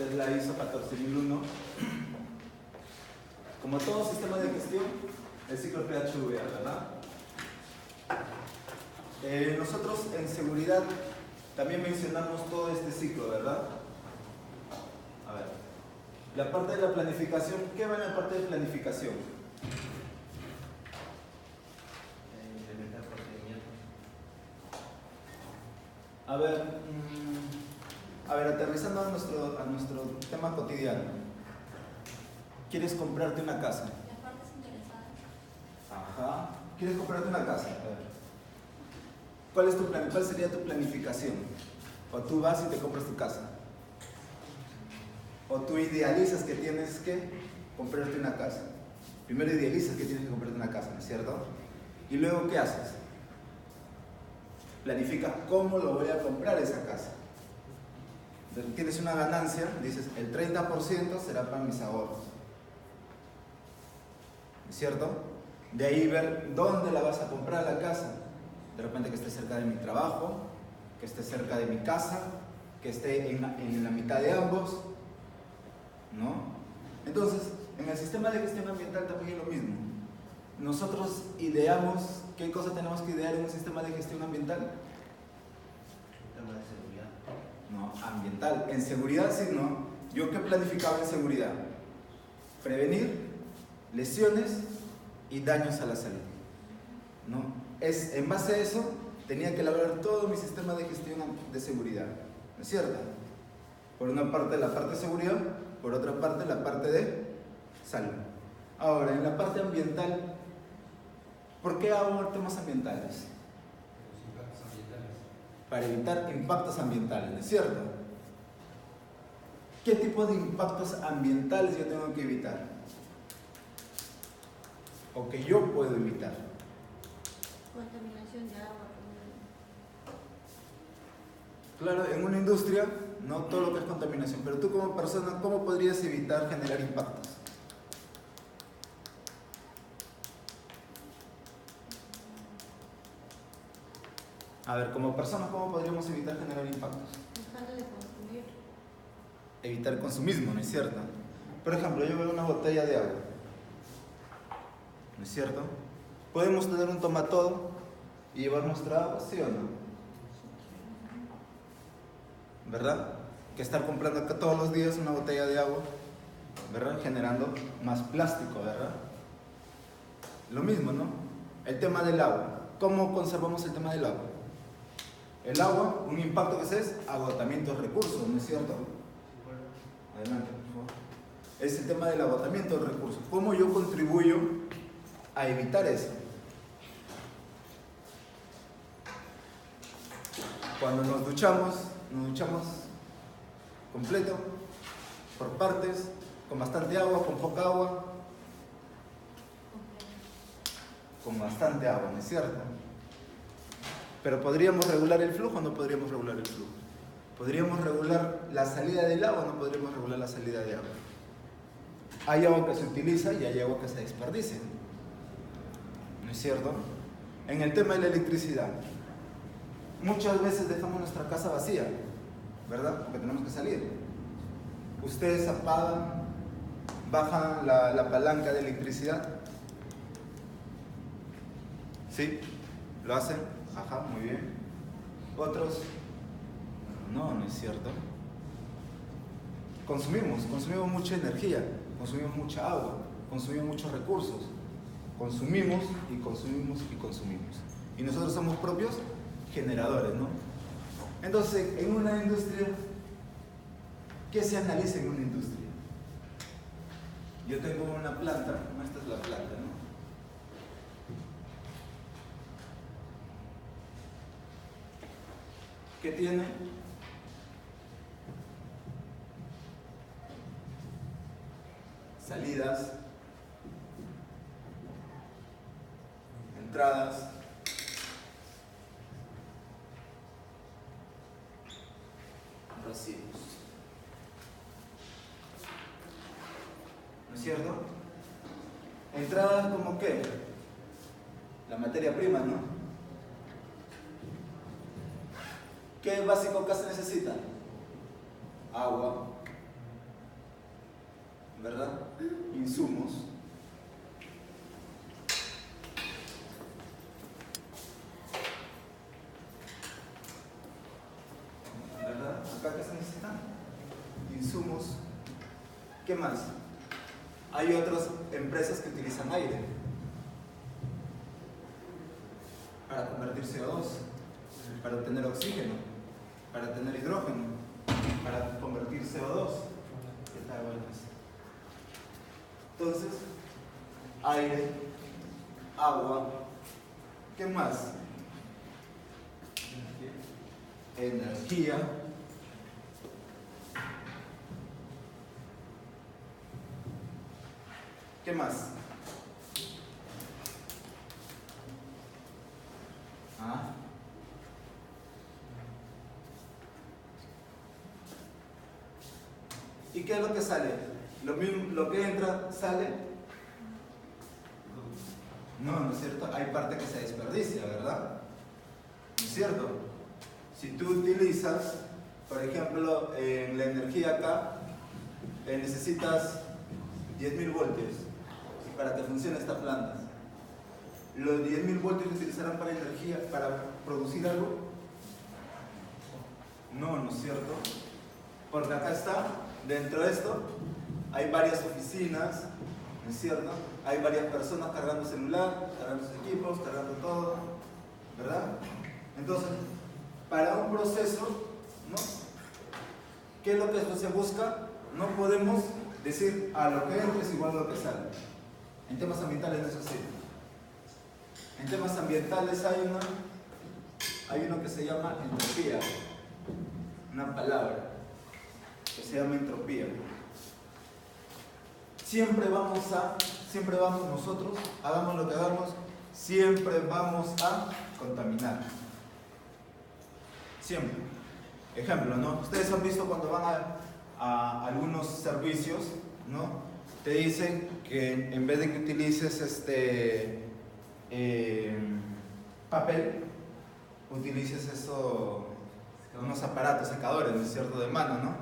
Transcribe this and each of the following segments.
es la ISO 14001. Como todo sistema de gestión, el ciclo PHVA, ¿verdad? Nosotros en seguridad también mencionamos todo este ciclo, ¿verdad? A ver, la parte de la planificación, ¿qué va en la parte de planificación? Implementar procedimientos. A ver, aterrizando a nuestro tema cotidiano. ¿Quieres comprarte una casa? Las partes interesadas. Ajá. ¿Quieres comprarte una casa? A ver. ¿Cuál es tu plan? ¿Cuál sería tu planificación? O tú vas y te compras tu casa. O tú idealizas que tienes que comprarte una casa. Primero idealizas que tienes que comprarte una casa, ¿no es cierto? Y luego, ¿qué haces? Planificas cómo lo voy a comprar esa casa. Entonces, tienes una ganancia, dices, el 30% será para mis ahorros. ¿No es cierto? De ahí ver dónde la vas a comprar la casa. De repente que esté cerca de mi trabajo, que esté cerca de mi casa, que esté en la mitad de ambos, ¿no? Entonces, en el sistema de gestión ambiental también es lo mismo. Nosotros ideamos, ¿qué cosa tenemos que idear en un sistema de gestión ambiental? El tema de seguridad. No, ambiental. En seguridad sí, ¿no? ¿Yo qué planificaba en seguridad? Prevenir lesiones y daños a la salud, ¿no? En base a eso, tenía que elaborar todo mi sistema de gestión de seguridad, ¿no es cierto? Por una parte la parte de seguridad, por otra parte la parte de salud. Ahora, en la parte ambiental, ¿por qué hago temas ambientales? Los impactos ambientales. Para evitar impactos ambientales, ¿no es cierto? ¿Qué tipo de impactos ambientales yo tengo que evitar? O que yo puedo evitar. Contaminación de agua. Claro, en una industria, no todo lo que es contaminación, pero tú como persona, ¿cómo podrías evitar generar impactos? A ver, como personas, ¿cómo podríamos evitar generar impactos? Dejando de consumir. Evitar el consumismo, ¿no es cierto? Por ejemplo, yo veo una botella de agua, ¿no es cierto? ¿Podemos tener un tomatodo y llevar nuestra agua, sí o no? ¿Verdad? Que estar comprando acá todos los días una botella de agua, ¿verdad? Generando más plástico, ¿verdad? Lo mismo, ¿no? El tema del agua. ¿Cómo conservamos el tema del agua? El agua, un impacto que es agotamiento de recursos, ¿no es cierto? Adelante, por favor. Es el tema del agotamiento de recursos. ¿Cómo yo contribuyo a evitar eso? Cuando nos duchamos completo, por partes, con bastante agua, con poca agua, con bastante agua, ¿no es cierto? Pero ¿podríamos regular el flujo o no podríamos regular el flujo? ¿Podríamos regular la salida del agua o no podríamos regular la salida de agua? Hay agua que se utiliza y hay agua que se desperdicia, ¿no es cierto? En el tema de la electricidad, muchas veces dejamos nuestra casa vacía, ¿verdad? Porque tenemos que salir. Ustedes apagan, bajan la palanca de electricidad. ¿Sí? ¿Lo hacen? Ajá, muy bien. Otros, no, no es cierto. Consumimos mucha energía, consumimos mucha agua, consumimos muchos recursos. Consumimos y consumimos y consumimos. Y nosotros somos propios generadores, ¿no? Entonces, en una industria, ¿qué se analiza en una industria? Yo tengo una planta, esta es la planta, ¿no? ¿Qué tiene? Salidas, entradas, residuos. ¿No es cierto? Entradas como qué? La materia prima, ¿no? ¿Qué básico acá se necesita? Agua, ¿verdad? Insumos. ¿Verdad? ¿Acá qué se necesita? Insumos. ¿Qué más? Hay otras empresas que utilizan aire para convertir CO2, para obtener oxígeno, para tener hidrógeno, para convertir CO2. ¿Qué tal, vueltas? Entonces, aire, agua, ¿qué más? Energía. ¿Qué más? ¿Ah? ¿Y qué es lo que sale? Lo que entra, sale. No, ¿no es cierto? Hay parte que se desperdicia, ¿verdad? ¿No es cierto? Si tú utilizas, por ejemplo, en la energía acá, necesitas 10.000 voltios para que funcione esta planta. ¿Los 10.000 voltios se utilizarán para energía, para producir algo? No, ¿no es cierto? Porque acá está, dentro de esto, hay varias oficinas, ¿no es cierto? Hay varias personas cargando celular, cargando sus equipos, cargando todo, ¿verdad? Entonces, para un proceso, ¿no? ¿Qué es lo que se busca? No podemos decir, lo que entra es igual a lo que sale. En temas ambientales no es así. En temas ambientales hay uno que se llama entropía, una palabra que se llama entropía. Siempre vamos nosotros, hagamos lo que hagamos, siempre vamos a contaminar. Siempre. Ejemplo, ¿no? Ustedes han visto cuando van a algunos servicios, ¿no? Te dicen que en vez de que utilices papel, utilices unos aparatos secadores, ¿no es cierto?, de mano, ¿no?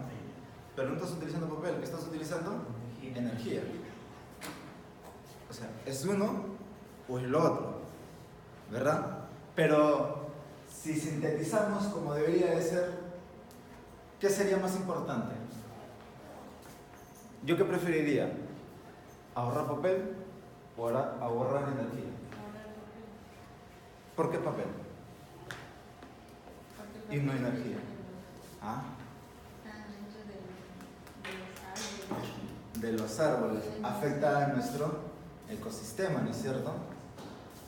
Pero no estás utilizando papel, ¿qué estás utilizando? Energía. O sea, es uno o es lo otro, ¿verdad? Pero si sintetizamos como debería de ser, ¿qué sería más importante? ¿Yo qué preferiría? ¿Ahorrar papel o ahorrar energía? ¿Por qué papel? Y no energía. ¿Ah? De los árboles. Afecta a nuestro ecosistema, ¿no es cierto?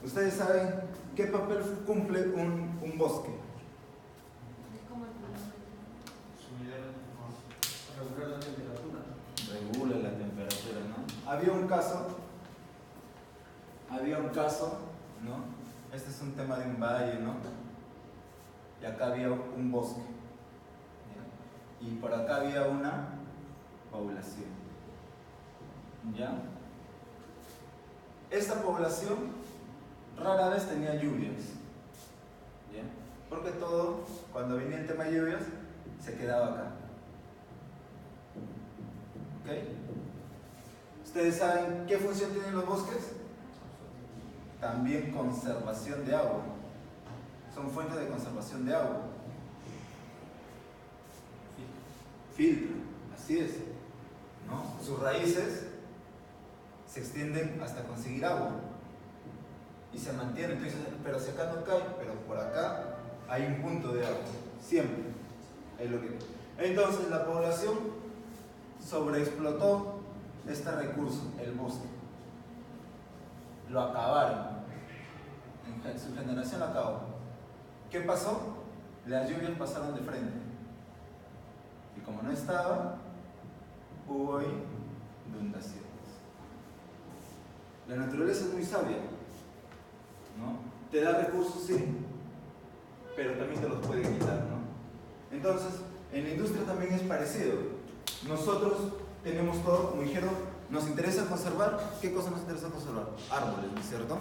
Ustedes saben qué papel cumple un bosque. Regular la temperatura. Regula la temperatura, ¿no? Había un caso, ¿no? Este es un tema de un valle, ¿no? Y acá había un bosque, ¿ya? Y por acá había una población, ¿ya? Esta población rara vez tenía lluvias, ¿ya? Porque todo, cuando venía el tema de lluvias, se quedaba acá. ¿Ok? ¿Ustedes saben qué función tienen los bosques? También conservación de agua. Son fuentes de conservación de agua. Filtro, así es, ¿no? Sus raíces se extienden hasta conseguir agua y se mantiene. Entonces, pero si acá no cae, pero por acá hay un punto de agua, siempre. Es lo que... Entonces la población sobreexplotó este recurso, el bosque. Lo acabaron. En su generación lo acabó. ¿Qué pasó? Las lluvias pasaron de frente. Y como no estaba, hubo inundaciones. La naturaleza es muy sabia, ¿no? Te da recursos, sí, pero también te los puede quitar, ¿no? Entonces, en la industria también es parecido. Nosotros tenemos todo, como dijeron, nos interesa conservar. ¿Qué cosa nos interesa conservar? Árboles, ¿no es cierto?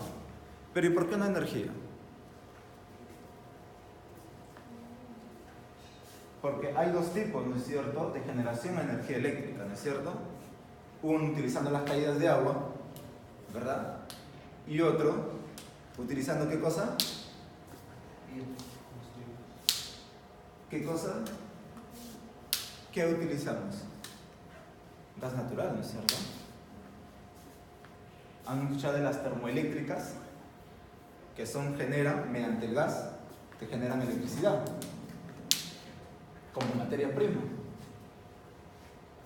Pero ¿y por qué no energía? Porque hay dos tipos, ¿no es cierto?, de generación de energía eléctrica, ¿no es cierto? uno utilizando las caídas de agua, ¿verdad? Y otro utilizando ¿qué cosa? ¿Qué cosa? ¿Qué utilizamos? Gas natural, ¿no es cierto? ¿Han escuchado de las termoeléctricas? Que generan, mediante el gas, que generan electricidad como materia prima,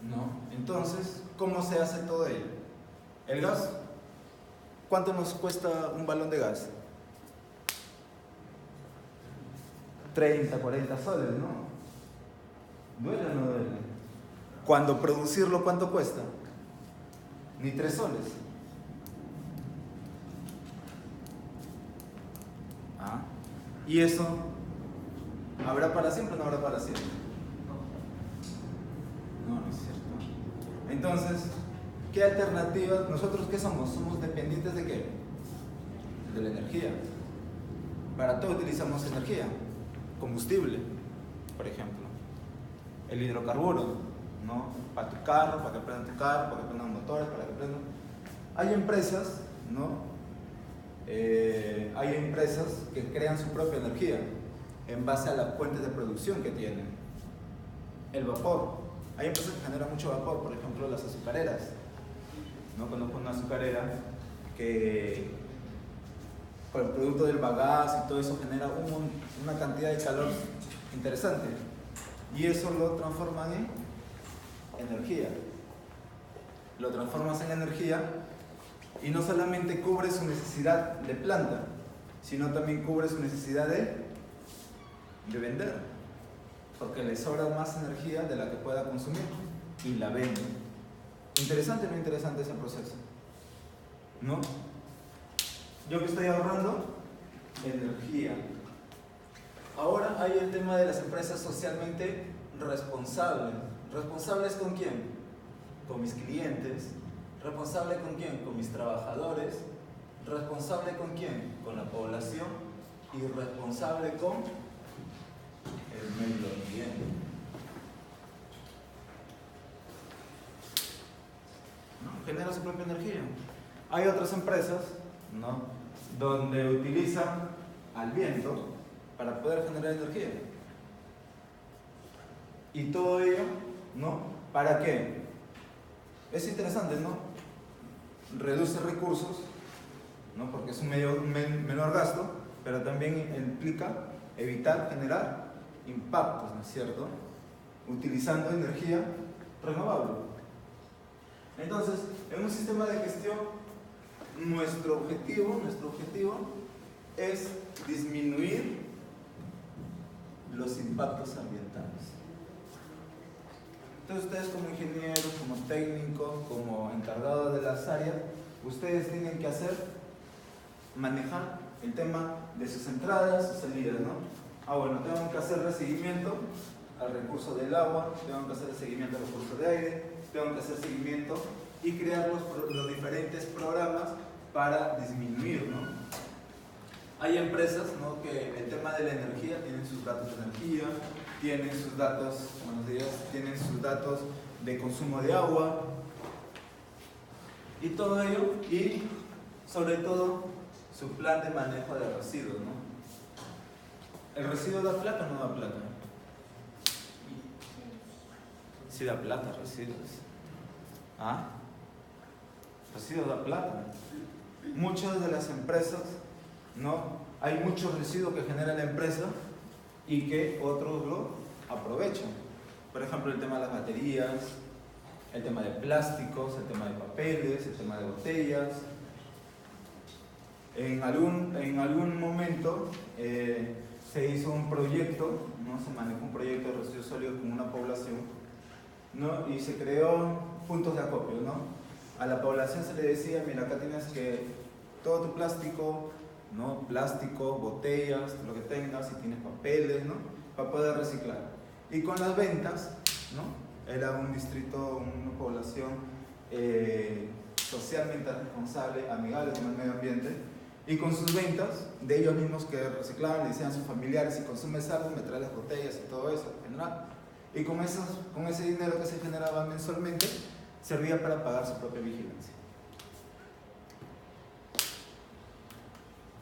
¿no? Entonces, ¿cómo se hace todo ello? El gas, ¿cuánto nos cuesta un balón de gas? 30, 40 soles, ¿no? ¿Duele o no duele? Cuando producirlo, ¿cuánto cuesta? Ni 3 soles. ¿Ah? ¿Y eso habrá para siempre o no habrá para siempre? No, no es cierto. Entonces, ¿qué alternativas? ¿Nosotros qué somos? ¿Somos dependientes de qué? De la energía. Para todo utilizamos energía. Combustible, por ejemplo. El hidrocarburo, ¿no? Para tu carro, para que prendan tu carro, para que prendan motores, para que prendan... Hay empresas, ¿no? Hay empresas que crean su propia energía en base a las fuentes de producción que tienen. El vapor. Hay empresas que generan mucho vapor, por ejemplo las azucareras. ¿No? Conozco una azucarera que con el producto del bagazo y todo eso genera una cantidad de calor interesante. Y eso lo transforman en energía. Lo transformas en energía y no solamente cubre su necesidad de planta, sino también cubre su necesidad de vender, porque le sobra más energía de la que pueda consumir y la vende. Interesante o no interesante ese proceso, ¿no? Yo que estoy ahorrando energía. Ahora hay el tema de las empresas socialmente responsables. ¿Responsables con quién? Con mis clientes. ¿Responsable con quién? Con mis trabajadores. ¿Responsable con quién? Con la población. Y responsable con el medio ambiente. ¿No? Genera su propia energía. Hay otras empresas, ¿no?, donde utilizan al viento para poder generar energía. Y todo ello, ¿no? ¿Para qué? Es interesante, ¿no? Reduce recursos, ¿no? Porque es un menor gasto, pero también implica evitar generar impactos, ¿no es cierto? Utilizando energía renovable. Entonces, en un sistema de gestión, nuestro objetivo es disminuir los impactos ambientales. Entonces ustedes como ingenieros, como técnicos, como encargados de las áreas, ustedes tienen que manejar el tema de sus entradas, sus salidas, ¿no? Bueno, tengo que hacerle seguimiento al recurso del agua, tengo que hacer seguimiento al recurso de aire, tengo que hacer seguimiento y crear los diferentes programas para disminuir, ¿no? Hay empresas, ¿no?, que el tema de la energía tienen sus datos de energía, tienen sus datos, buenos días, tienen sus datos de consumo de agua y todo ello, y sobre todo su plan de manejo de residuos, ¿no? ¿El residuo da plata o no da plata? Sí da plata, residuos. ¿Ah? Residuos da plata. Muchas de las empresas, ¿no?, hay mucho residuo que genera la empresa y que otros lo aprovechan. Por ejemplo, el tema de las baterías, el tema de plásticos, el tema de papeles, el tema de botellas. En algún momento se hizo un proyecto, ¿no?, se manejó un proyecto de residuos sólidos con una población, ¿no?, y se creó puntos de acopio, ¿no? A la población se le decía, mira, acá tienes que todo tu plástico, ¿no?, plástico, botellas, lo que tengas, si tienes papeles, ¿no?, para poder reciclar. Y con las ventas, ¿no?, era un distrito, una población socialmente responsable, amigable con el medio ambiente, y con sus ventas, de ellos mismos que reciclaban, le decían a sus familiares, si consumes algo, me traes las botellas y todo eso, en general. Y con ese dinero que se generaba mensualmente, servía para pagar su propia vigilancia.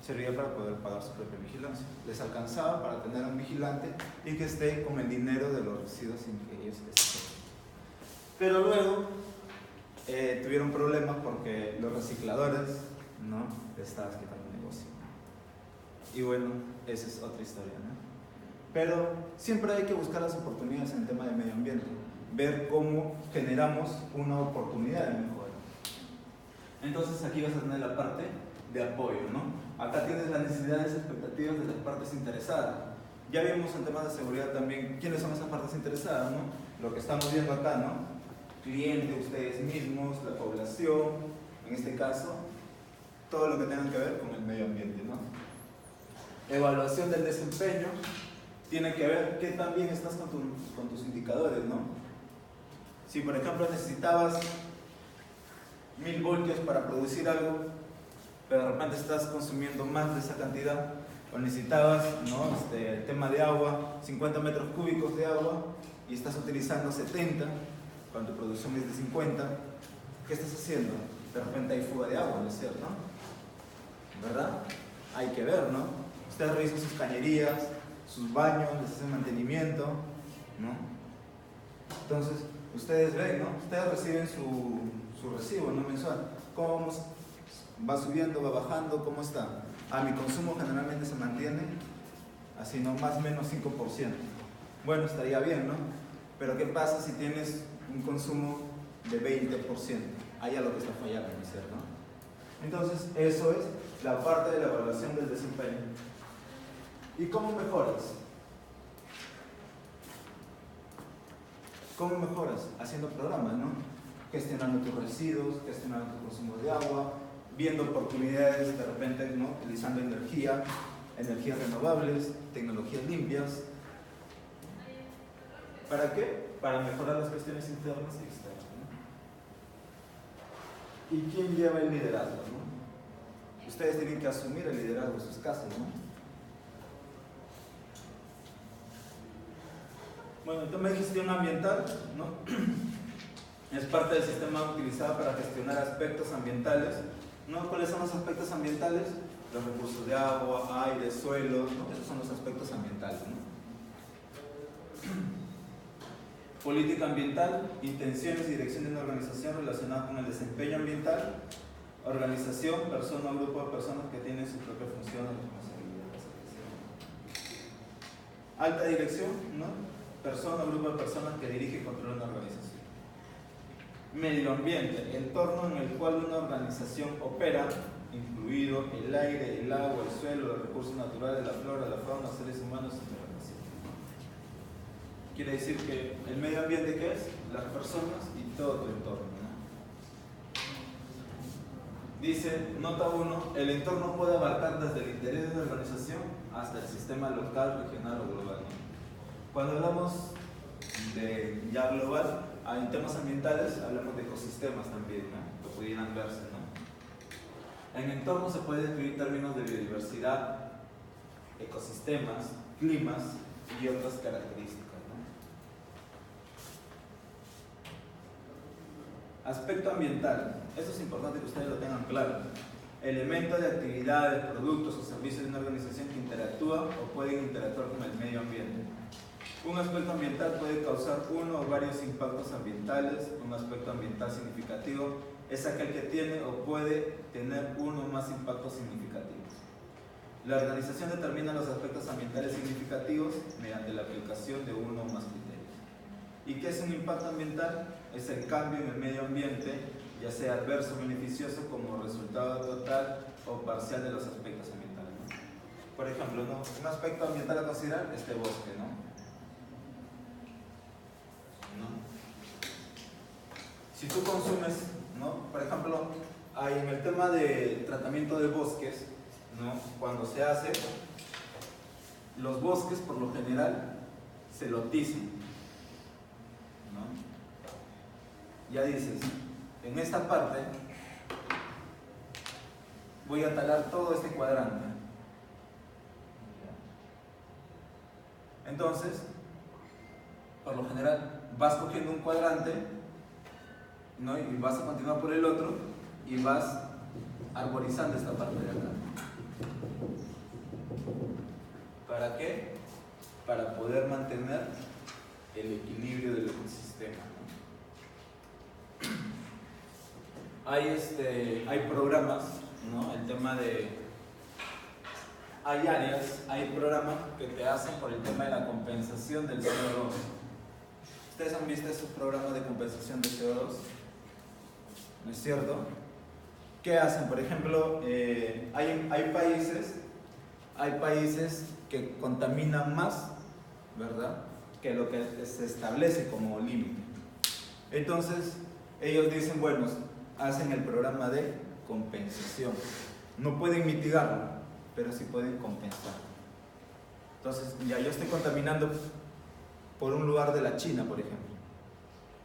Servía para poder pagar su propia vigilancia. Les alcanzaba para tener un vigilante y que esté con el dinero de los residuos sin que ellos estén. Pero luego tuvieron problemas porque los recicladores no les estaban quitando el negocio. Y bueno, esa es otra historia, ¿no? Pero siempre hay que buscar las oportunidades en el tema de medio ambiente, ver cómo generamos una oportunidad de mejora. Entonces aquí vas a tener la parte de apoyo, ¿no? Acá tienes las necesidades y expectativas de las partes interesadas. Ya vimos en temas de seguridad también quiénes son esas partes interesadas, ¿no? Lo que estamos viendo acá, ¿no? Clientes, ustedes mismos, la población, en este caso, todo lo que tenga que ver con el medio ambiente, ¿no? Evaluación del desempeño tiene que ver qué tan bien estás con tus indicadores, ¿no? Si por ejemplo necesitabas 1000 voltios para producir algo, pero de repente estás consumiendo más de esa cantidad, o necesitabas, ¿no? El tema de agua, 50 metros cúbicos de agua, y estás utilizando 70, cuando tu producción es de 50, ¿qué estás haciendo? De repente hay fuga de agua, ¿no es cierto? ¿Verdad? Hay que ver, ¿no? Ustedes revisan sus cañerías, sus baños, les hacen mantenimiento, ¿no? Entonces, ustedes ven, ¿no? Ustedes reciben su recibo, ¿no? Mensual. ¿Cómo vamos? ¿Va subiendo, va bajando? ¿Cómo está? Mi consumo generalmente se mantiene así, ¿no? Más o menos 5%. Bueno, estaría bien, ¿no? Pero ¿qué pasa si tienes un consumo de 20%? Ahí es lo que está fallando, ¿no es cierto? Entonces, eso es la parte de la evaluación del desempeño. ¿Y cómo mejoras? ¿Cómo mejoras? Haciendo programas, ¿no? Gestionando tus residuos, gestionando tu consumo de agua, viendo oportunidades de repente, ¿no? Utilizando energías renovables, tecnologías limpias. ¿Para qué? Para mejorar las cuestiones internas y externas, ¿no? ¿Y quién lleva el liderazgo, no? Ustedes tienen que asumir el liderazgo de sus casas, ¿no? Bueno, el tema de gestión ambiental, ¿no? Es parte del sistema utilizado para gestionar aspectos ambientales, ¿no? ¿Cuáles son los aspectos ambientales? Los recursos de agua, aire, suelo, ¿no? Esos son los aspectos ambientales, ¿no? Política ambiental, intenciones y dirección de una organización relacionada con el desempeño ambiental, organización, persona o grupo de personas que tienen su propia función o responsabilidad. Alta dirección, ¿no? Persona o grupo de personas que dirige y controla una organización. Medio ambiente, entorno en el cual una organización opera, incluido el aire, el agua, el suelo, los recursos naturales, la flora, la fauna, seres humanos y interrelación. Quiere decir que el medio ambiente, ¿qué es? Las personas y todo tu entorno, ¿no? Dice, nota 1, el entorno puede abarcar desde el interés de la organización hasta el sistema local, regional o global, ¿no? Cuando hablamos de ya global, en temas ambientales hablamos de ecosistemas también, ¿no? Que pudieran verse, ¿no? En entorno se puede describir términos de biodiversidad, ecosistemas, climas y otras características, ¿no? Aspecto ambiental, eso es importante que ustedes lo tengan claro. Elemento de actividades, productos o servicios de una organización que interactúa o pueden interactuar con el medio ambiente. Un aspecto ambiental puede causar uno o varios impactos ambientales. Un aspecto ambiental significativo es aquel que tiene o puede tener uno o más impactos significativos. La organización determina los aspectos ambientales significativos mediante la aplicación de uno o más criterios. ¿Y qué es un impacto ambiental? Es el cambio en el medio ambiente, ya sea adverso o beneficioso, como resultado total o parcial de los aspectos ambientales, ¿no? Por ejemplo, ¿no? Un aspecto ambiental a considerar, este bosque, ¿no? Si tú consumes, ¿no? Por ejemplo, en el tema de tratamiento de bosques, ¿no? Cuando se hace, los bosques por lo general se lotizan, ¿no? Ya dices, en esta parte voy a talar todo este cuadrante. Entonces, por lo general, vas cogiendo un cuadrante ¿no? Y vas a continuar por el otro y vas arborizando esta parte de acá. ¿Para qué? Para poder mantener el equilibrio del ecosistema, ¿no? Hay programas, ¿no? El tema de... Hay áreas, hay programas que te hacen por el tema de la compensación del CO2. ¿Ustedes han visto esos programas de compensación de CO2? ¿No es cierto? ¿Qué hacen? Por ejemplo, hay países que contaminan más, ¿verdad?, que lo que se establece como límite. Entonces, ellos dicen, bueno, hacen el programa de compensación. No pueden mitigarlo, pero sí pueden compensar. Entonces, ya yo estoy contaminando por un lugar de la China, por ejemplo,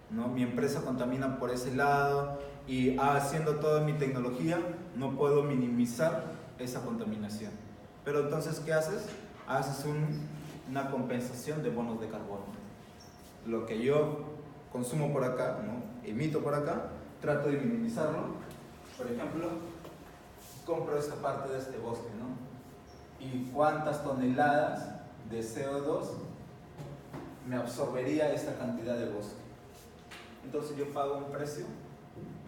¿no? Mi empresa contamina por ese lado y haciendo toda mi tecnología no puedo minimizar esa contaminación. Pero entonces, ¿qué haces? Haces una compensación de bonos de carbono. Lo que yo consumo por acá, ¿no?, emito por acá, trato de minimizarlo. Por ejemplo, compro esta parte de este bosque, ¿no? ¿Y cuántas toneladas de CO2 me absorbería esta cantidad de bosque? Entonces yo pago un precio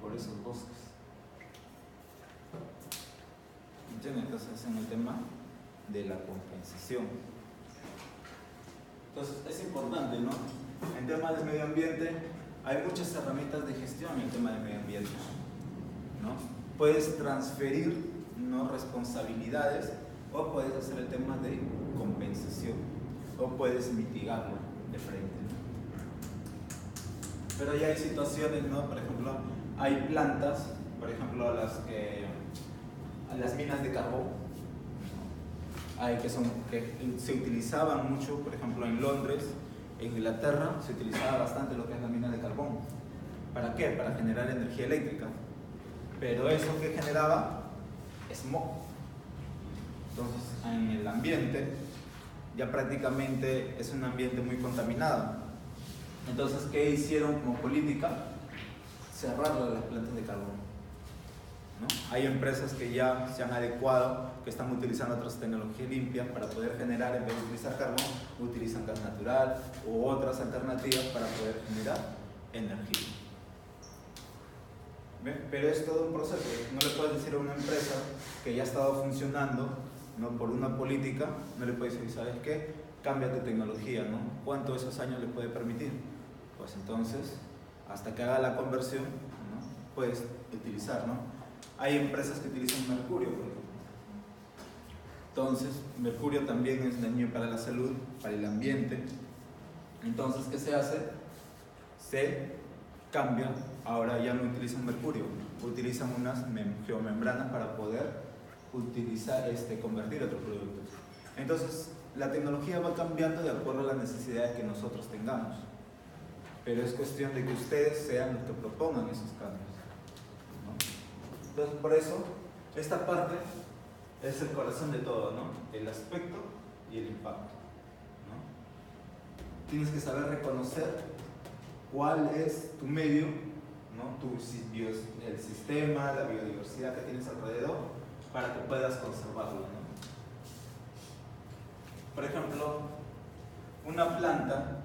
por esos bosques. ¿Entienden? Entonces en el tema de la compensación. Entonces es importante, ¿no? En temas de medio ambiente hay muchas herramientas de gestión en el tema de medio ambiente, ¿no? Puedes transferir, ¿no?, responsabilidades, o puedes hacer el tema de compensación, o puedes mitigarlo de frente, ¿no? Pero ya hay situaciones, ¿no? Por ejemplo, hay plantas, por ejemplo, las minas de carbón, ¿no? Hay que se utilizaban mucho, por ejemplo, en Londres, en Inglaterra, se utilizaba bastante lo que es la mina de carbón. ¿Para qué? Para generar energía eléctrica. Pero eso que generaba smog. Entonces, en el ambiente ya prácticamente es un ambiente muy contaminado. Entonces, ¿qué hicieron como política? Cerrar las plantas de carbón, ¿no? Hay empresas que ya se han adecuado, que están utilizando otras tecnologías limpias para poder generar, en vez de utilizar carbón, utilizan gas natural u otras alternativas para poder generar energía. ¿Ven? Pero es todo un proceso. No le puedes decir a una empresa que ya ha estado funcionando, ¿no?, por una política, no le puedes decir, ¿sabes qué? Cambia tu tecnología, ¿no? ¿Cuánto de esos años le puede permitir? Pues entonces, hasta que haga la conversión, ¿no?, puedes utilizar, ¿no? Hay empresas que utilizan mercurio, por ejemplo. Entonces, mercurio también es dañino para la salud, para el ambiente. Entonces, ¿qué se hace? Se cambia, ahora ya no utilizan mercurio, utilizan unas geomembranas para poder convertir otros productos. Entonces, la tecnología va cambiando de acuerdo a las necesidades que nosotros tengamos. Pero es cuestión de que ustedes sean los que propongan esos cambios, ¿no? Entonces, por eso, esta parte es el corazón de todo, ¿no? El aspecto y el impacto, ¿no? Tienes que saber reconocer cuál es tu medio, ¿no?, el sistema, la biodiversidad que tienes alrededor, para que puedas conservarlo, ¿no? Por ejemplo, una planta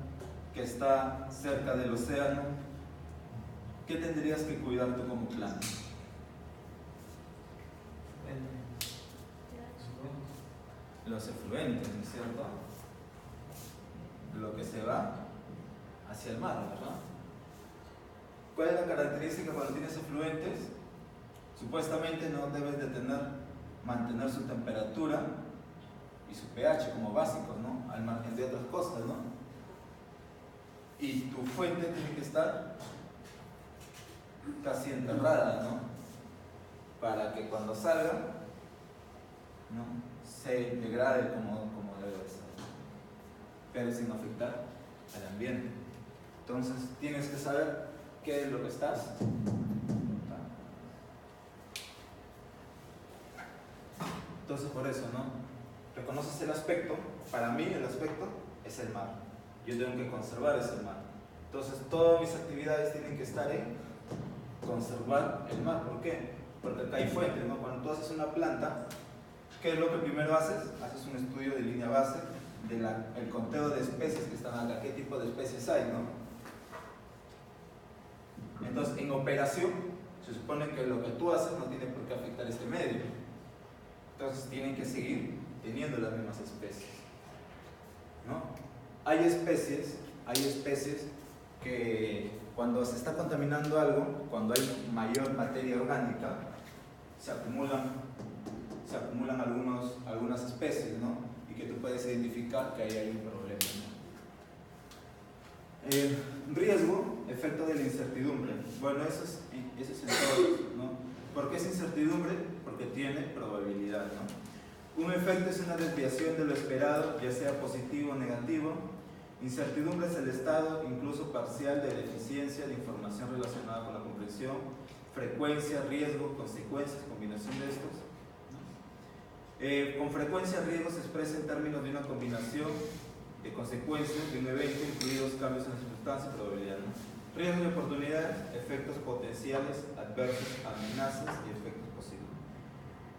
que está cerca del océano, ¿qué tendrías que cuidar tú como planta? Los efluentes, ¿no es cierto? Lo que se va hacia el mar, ¿verdad? ¿Cuál es la característica cuando tienes efluentes? Supuestamente no debes de mantener su temperatura y su pH como básicos, ¿no?, al margen de otras cosas, ¿no? Y tu fuente tiene que estar casi enterrada, ¿no?, para que cuando salga, ¿no?, se degrade como debe de ser, pero sin afectar al ambiente. Entonces tienes que saber qué es lo que estás. Entonces, por eso, ¿no?, reconoces el aspecto. Para mí el aspecto es el mar. Yo tengo que conservar ese mar. Entonces todas mis actividades tienen que estar en conservar el mar. ¿Por qué? Porque acá hay fuentes, ¿no? Cuando tú haces una planta, ¿qué es lo que primero haces? Haces un estudio de línea base del conteo de especies que están acá, qué tipo de especies hay, ¿no? Entonces, en operación, se supone que lo que tú haces no tiene por qué afectar este medio. Entonces, tienen que seguir teniendo las mismas especies, ¿no? Hay especies que cuando se está contaminando algo, cuando hay mayor materia orgánica, se acumulan algunas especies, ¿no? Y que tú puedes identificar que ahí hay un problema, ¿no? Riesgo, efecto de la incertidumbre. Bueno, eso es en todos, ¿no? ¿Por qué es incertidumbre? Porque tiene probabilidad, ¿no? Un efecto es una desviación de lo esperado, ya sea positivo o negativo. Incertidumbre es el estado, incluso parcial, de deficiencia de información relacionada con la comprensión, frecuencia, riesgo, consecuencias, combinación de estos. Con frecuencia, riesgo se expresa en términos de una combinación de consecuencias de un evento, incluidos cambios en la circunstancia y probabilidad, ¿no? Riesgos y oportunidades, efectos potenciales, adversos, amenazas y efectos posibles.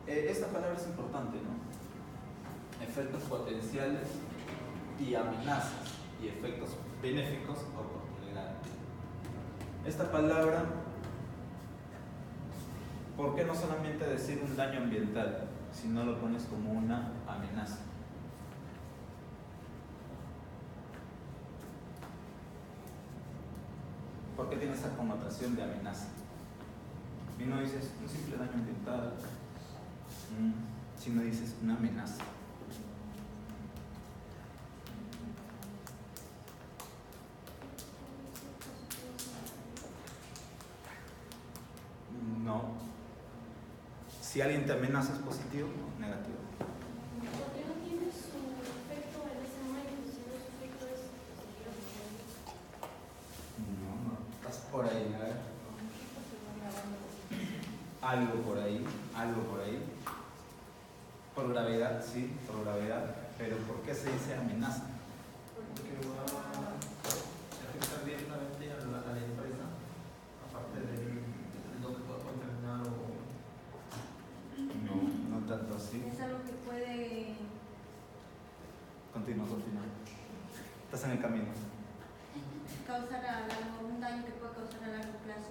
Esta palabra es importante, ¿no? Efectos potenciales y amenazas y efectos benéficos, oportunidades. Esta palabra, ¿por qué no solamente decir un daño ambiental, si no lo pones como una amenaza? ¿Por qué tiene esa connotación de amenaza? Y no dices un simple daño ambiental, sino dices una amenaza. No. Si alguien te amenaza, ¿es positivo o negativo? Porque no tiene su efecto en ese momento, sino su efecto es positivo. No, estás por ahí, a ver. Algo por ahí. Por gravedad, sí, por gravedad. Pero ¿por qué se dice amenaza? Porque va a afectar directamente a la empresa, aparte de lo que pueda contaminar o... No tanto así. Es algo que puede Continúa. Estás en el camino. causar un daño que puede causar a largo plazo.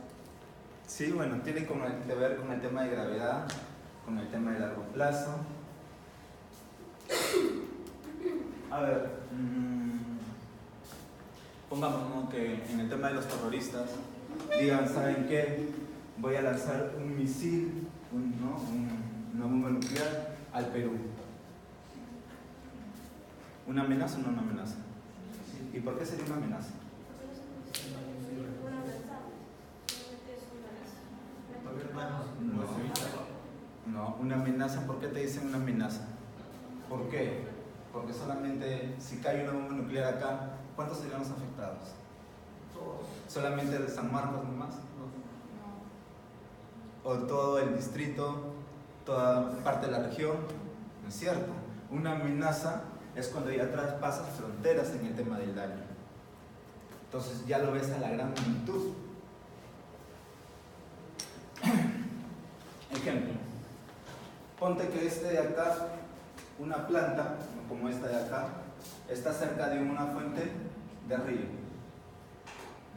Sí, bueno, tiene que ver con el tema de gravedad, con el tema de largo plazo. A ver, pongamos que en el tema de los terroristas digan, ¿saben qué? Voy a lanzar un misil, una bomba nuclear al Perú. ¿Una amenaza o no una amenaza? ¿Y por qué sería una amenaza? No, una amenaza, ¿por qué te dicen una amenaza? ¿Por qué? Porque solamente si cae una bomba nuclear acá, ¿cuántos serían los afectados? ¿Solamente de San Marcos nomás? ¿O todo el distrito, toda parte de la región? No es cierto. Una amenaza es cuando ya traspasas fronteras en el tema del daño. Entonces ya lo ves a la gran magnitud. Ejemplo, ponte que de acá, una planta, como esta de acá, está cerca de una fuente de río,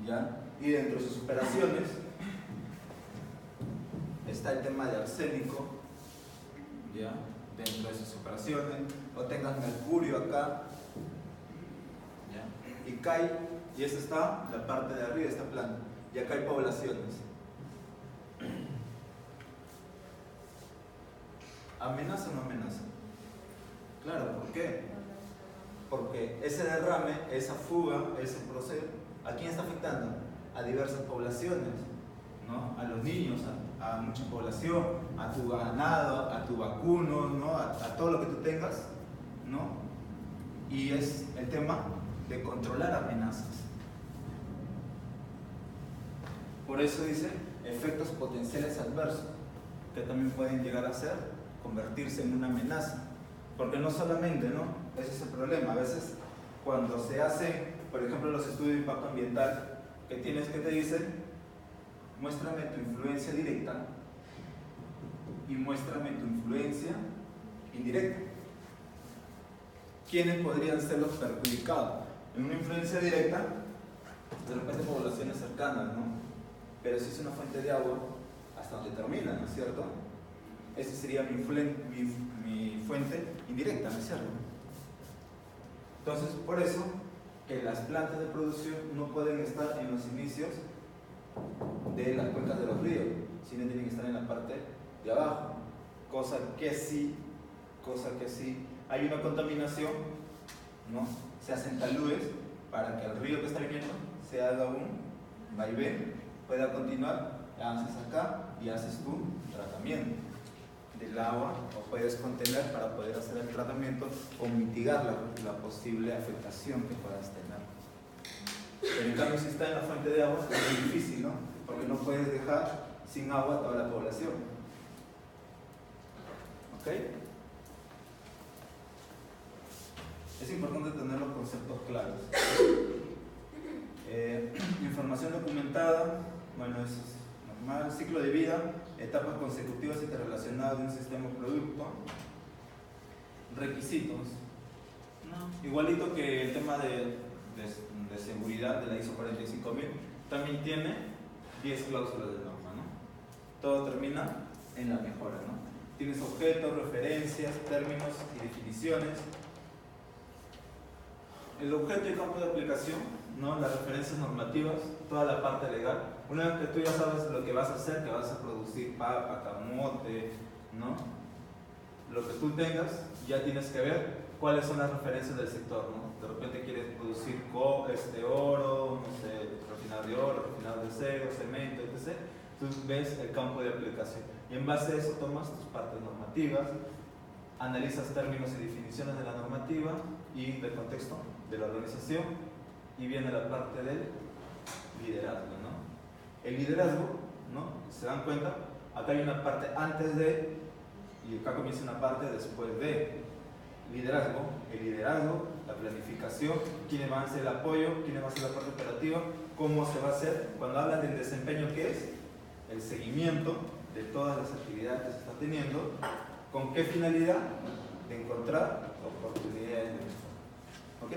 ¿ya? Y dentro de sus operaciones está el tema de arsénico, ¿ya? Dentro de sus operaciones, o tengas mercurio acá, ¿ya? Y cae, y esa está la parte de arriba de esta planta, y acá hay poblaciones. ¿Amenaza o no amenaza? Claro, ¿por qué? Porque ese derrame, esa fuga, ese proceso, ¿a quién está afectando? A diversas poblaciones, ¿no? A los niños, a mucha población, a tu ganado, a tu vacuno, ¿no? A todo lo que tú tengas, ¿no? Y es el tema de controlar amenazas. Por eso dice efectos potenciales adversos, que también pueden llegar a ser convertirse en una amenaza, porque no solamente, ¿no? Ese es el problema. A veces cuando se hace, por ejemplo, los estudios de impacto ambiental, que te dicen muéstrame tu influencia directa y muéstrame tu influencia indirecta. ¿Quiénes podrían ser los perjudicados? En una influencia directa, de repente poblaciones cercanas, ¿no? Pero si es una fuente de agua, hasta donde termina, ¿no es cierto? Esa sería mi fuente indirecta, ¿no es cierto? Entonces, por eso que las plantas de producción no pueden estar en los inicios de las cuencas de los ríos, sino tienen que estar en la parte de abajo, cosa que sí hay una contaminación, ¿no? Se hacen taludes para que el río que está viniendo se haga un vaivén, pueda continuar, haces acá y haces tu tratamiento del agua, o puedes contener para poder hacer el tratamiento o mitigar la posible afectación que puedas tener. Pero en cambio, si está en la fuente de agua es muy difícil, ¿no? Porque no puedes dejar sin agua a toda la población. ¿Ok? Es importante tener los conceptos claros. Información documentada, bueno, eso es normal. Ciclo de vida, etapas consecutivas interrelacionadas de un sistema o producto. Requisitos, ¿no? Igualito que el tema de seguridad de la ISO 45000, también tiene 10 cláusulas de norma, ¿no? Todo termina en la mejora, ¿no? Tienes objetos, referencias, términos y definiciones. El objeto y campo de aplicación, ¿no? Las referencias normativas, toda la parte legal. Una vez que tú ya sabes lo que vas a hacer, que vas a producir papa, camote, ¿no? Lo que tú tengas, ya tienes que ver cuáles son las referencias del sector, ¿no? De repente quieres producir oro, no sé, refinar de oro, refinar de acero, cemento, etc. Tú ves el campo de aplicación y en base a eso tomas tus partes normativas, analizas términos y definiciones de la normativa y del contexto de la organización, y viene la parte del liderazgo, ¿no? El liderazgo, ¿no? ¿Se dan cuenta? Acá hay una parte antes de y acá comienza una parte después de. Liderazgo, el liderazgo, la planificación, quiénes van a hacer el apoyo, quiénes van a hacer la parte operativa, cómo se va a hacer. Cuando hablan del desempeño, ¿qué es? El seguimiento de todas las actividades que se está teniendo. ¿Con qué finalidad? De encontrar oportunidades de mejora. ¿Ok?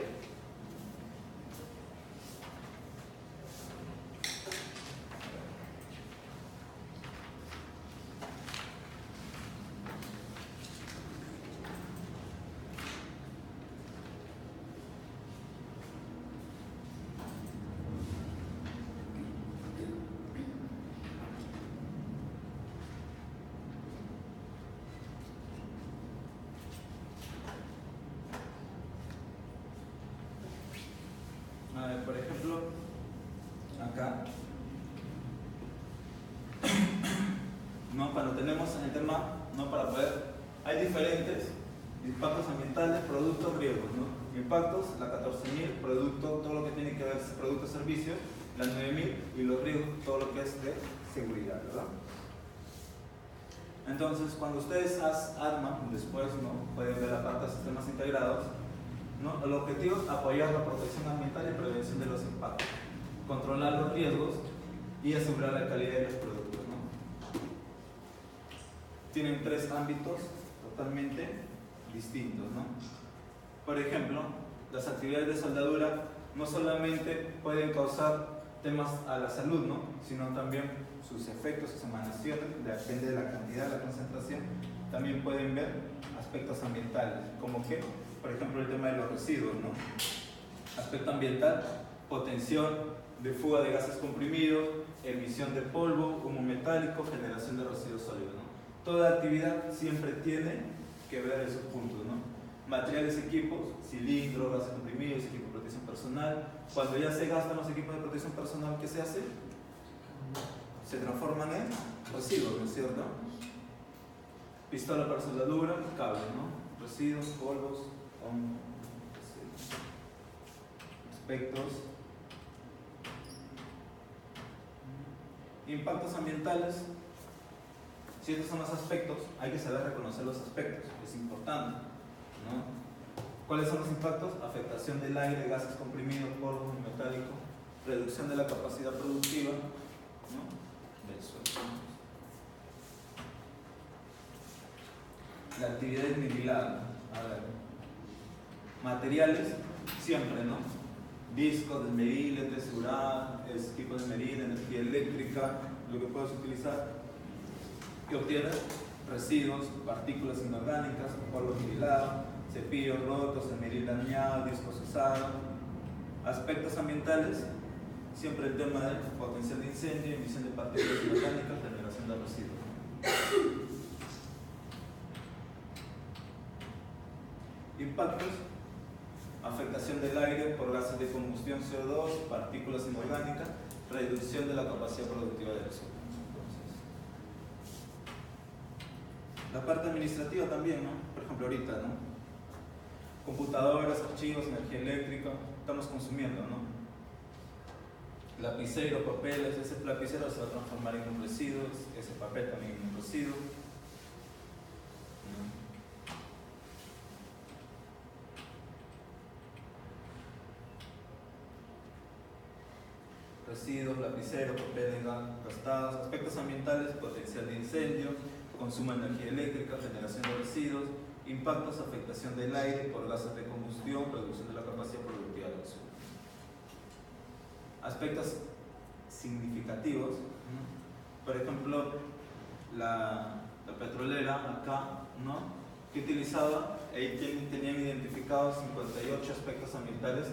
Por ejemplo, acá, ¿no? Cuando tenemos el tema, ¿no? Para poder, hay diferentes impactos ambientales, productos, riesgos, ¿no? Impactos, la 14.000, producto, todo lo que tiene que ver con productos, servicios, la 9.000 y los riesgos, todo lo que es de seguridad, ¿verdad? Entonces, cuando ustedes arman, después, ¿no? Pueden ver la parte de sistemas integrados, ¿no? El objetivo es apoyar la protección ambiental y prevención de los impactos, controlar los riesgos y asegurar la calidad de los productos, ¿no? Tienen 3 ámbitos totalmente distintos, ¿no? Por ejemplo, las actividades de soldadura no solamente pueden causar temas a la salud, ¿no? Sino también sus efectos, sus emanaciones, depende de la cantidad, la concentración, también pueden ver aspectos ambientales, como que, por ejemplo, el tema de los residuos, ¿no? Aspecto ambiental, potencial de fuga de gases comprimidos, emisión de polvo, humo metálico, generación de residuos sólidos, ¿no? Toda actividad siempre tiene que ver esos puntos, ¿no? Materiales, equipos, cilindros, gases comprimidos, equipos de protección personal. Cuando ya se gastan los equipos de protección personal, ¿qué se hace? Se transforman en residuos, ¿no es cierto? Pistola para soldadura, cable, ¿no? Residuos, polvos, aspectos. Impactos ambientales. Si estos son los aspectos, hay que saber reconocer los aspectos, es importante, ¿no? ¿Cuáles son los impactos? Afectación del aire, gases comprimidos, polvo metálico, reducción de la capacidad productiva, ¿no? del suelo. La actividad esmerilada. A ver. Materiales, siempre, ¿no? Discos, desmerible, tesurar, equipo de esmeril, energía eléctrica, lo que puedes utilizar. ¿Qué obtienes? Residuos, partículas inorgánicas, polvo esmerilado, cepillos rotos, esmeril dañado, discos usados. Aspectos ambientales, siempre el tema del potencial de incendio, emisión de partículas inorgánicas, generación de residuos. Impactos, afectación del aire por gases de combustión CO2, partículas inorgánicas, reducción de la capacidad productiva del suelo. La parte administrativa también, ¿no? Por ejemplo ahorita, ¿no? Computadoras, archivos, energía eléctrica, estamos consumiendo, ¿no? Lapicero, papeles, ese lapicero se va a transformar en un residuo, ese papel también en un residuo. Residuos, lapiceros, papeles gastados, aspectos ambientales, potencial de incendio, consumo de energía eléctrica, generación de residuos, impactos, afectación del aire por gases de combustión, reducción de la capacidad productiva del suelo. Aspectos significativos, por ejemplo, la petrolera acá, ¿no? Que utilizaba, tenían identificados 58 aspectos ambientales.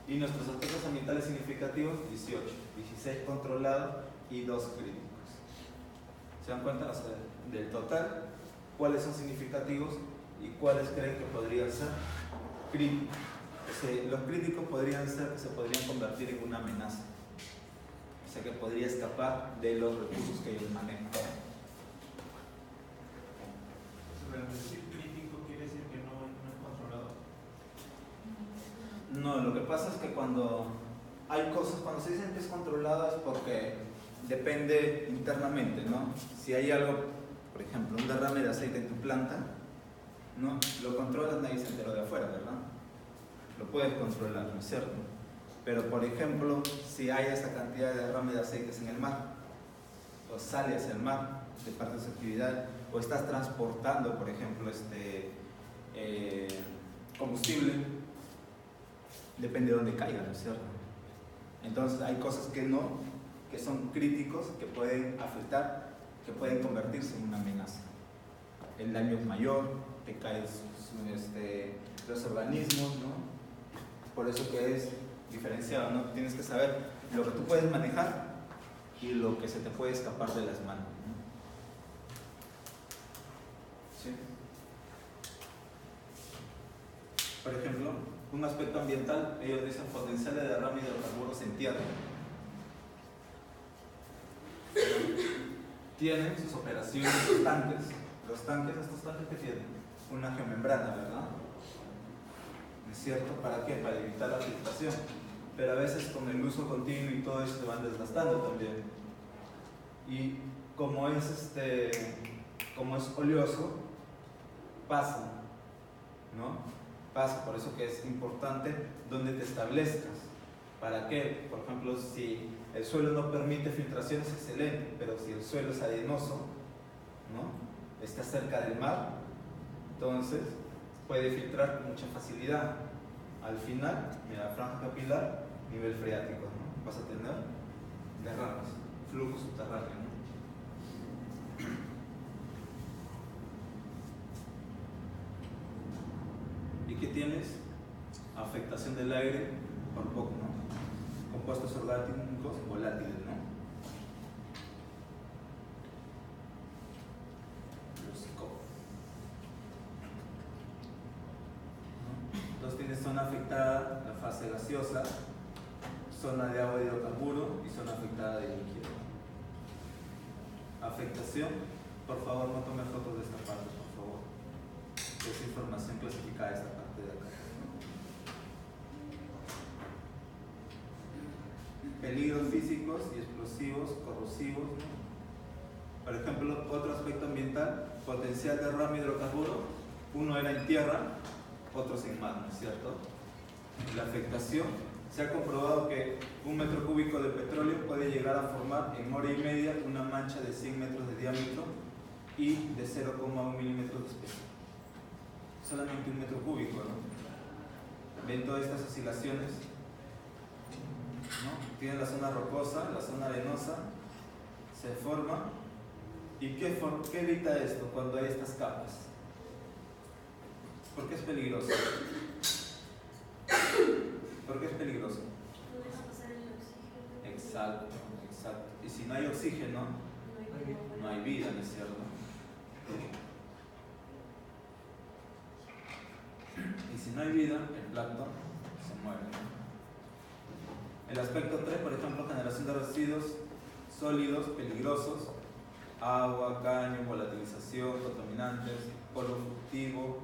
Y nuestros aspectos ambientales significativos, 18, 16 controlados y 2 críticos. ¿Se dan cuenta? O sea, del total, cuáles son significativos y cuáles creen que podrían ser críticos. O sea, los críticos podrían ser que se podrían convertir en una amenaza. O sea, que podría escapar de los recursos que ellos manejan. Decir crítico quiere decir que no es controlado. No, lo que pasa es que cuando hay cosas, cuando se dicen que es controlado es porque depende internamente, ¿no? Si hay algo, por ejemplo, un derrame de aceite en tu planta, ¿no? Lo controlas, nadie se enteró de afuera, ¿verdad? Lo puedes controlar, ¿no es cierto? Pero, por ejemplo, si hay esa cantidad de derrame de aceites en el mar, o sale hacia el mar de parte de su actividad, o estás transportando, por ejemplo, combustible, depende de dónde caiga, ¿no es cierto? Entonces hay cosas que son críticos, que pueden afectar, que pueden convertirse en una amenaza. El daño es mayor, te caen los organismos, ¿no? Por eso que es diferenciado, ¿no? Tienes que saber lo que tú puedes manejar y lo que se te puede escapar de las manos, ¿no? ¿Sí? Por ejemplo, un aspecto ambiental, ellos dicen potencial de derrame de hidrocarburos en tierra. Tienen sus operaciones, sus tanques. Los tanques, estos tanques que tienen una geomembrana, ¿verdad? ¿Es cierto? ¿Para qué? Para evitar la filtración. Pero a veces con el uso continuo y todo eso se van desgastando también. Y como es oleoso, pasa, ¿no? Pasa, por eso que es importante donde te establezcas. ¿Para qué? Por ejemplo, si el suelo no permite filtración es excelente, pero si el suelo es arenoso, ¿no? Está cerca del mar, entonces puede filtrar con mucha facilidad. Al final, mira, franja capilar, nivel freático, ¿no? Vas a tener derrames, flujo subterráneo, ¿no? ¿Y qué tienes? Afectación del aire por poco, ¿no? Compuestos orgánicos volátiles, ¿no? Entonces tienes zona afectada, la fase gaseosa, zona de agua de hidrocarburo y zona afectada de líquido. Afectación, por favor no tome fotos de esta parte, por favor. Es información clasificada esta parte de acá. Peligros físicos y explosivos, corrosivos, ¿no? Por ejemplo, otro aspecto ambiental, potencial derrame de hidrocarburo, uno era en tierra, otros en mar, ¿no es cierto? La afectación Se ha comprobado que 1 metro cúbico de petróleo puede llegar a formar en hora y media una mancha de 100 metros de diámetro y de 0,1 milímetros de espesor. Solamente 1 metro cúbico, ¿no? ¿Ven todas estas oscilaciones? ¿No? Tiene la zona rocosa, la zona arenosa, se forma. ¿Y qué evita esto cuando hay estas capas? ¿Por qué es peligroso? ¿Por qué es peligroso? No deja pasar el oxígeno. Exacto, exacto. Y si no hay oxígeno, no hay vida, ¿no es cierto? Y si no hay vida, el plancton se muere, ¿no? El aspecto 3, por ejemplo, generación de residuos sólidos peligrosos, agua, caño, volatilización, contaminantes, polvo fugitivo,